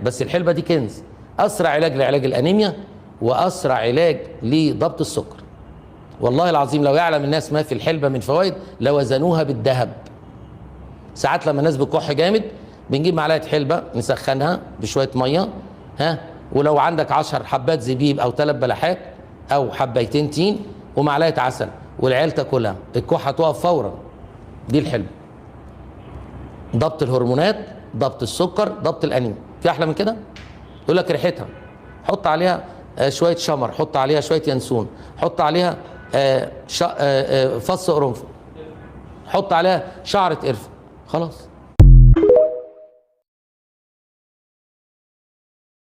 بس الحلبه دي كنز، اسرع علاج لعلاج الانيميا واسرع علاج لضبط السكر. والله العظيم لو يعلم الناس ما في الحلبه من فوائد لوزنوها بالذهب. ساعات لما الناس بتكح جامد بنجيب معلقه حلبه نسخنها بشويه ميه، ولو عندك 10 حبات زبيب او 3 بلحات او حبيتين تين ومعلقه عسل والعيال تاكلها، الكحه تقف فورا. دي الحلبه. ضبط الهرمونات، ضبط السكر، ضبط الانيميا. في احلى من كده؟ يقول لك ريحتها، حط عليها شويه شمر، حط عليها شويه ينسون، حط عليها فص قرنفل، حط عليها شعره قرفه، خلاص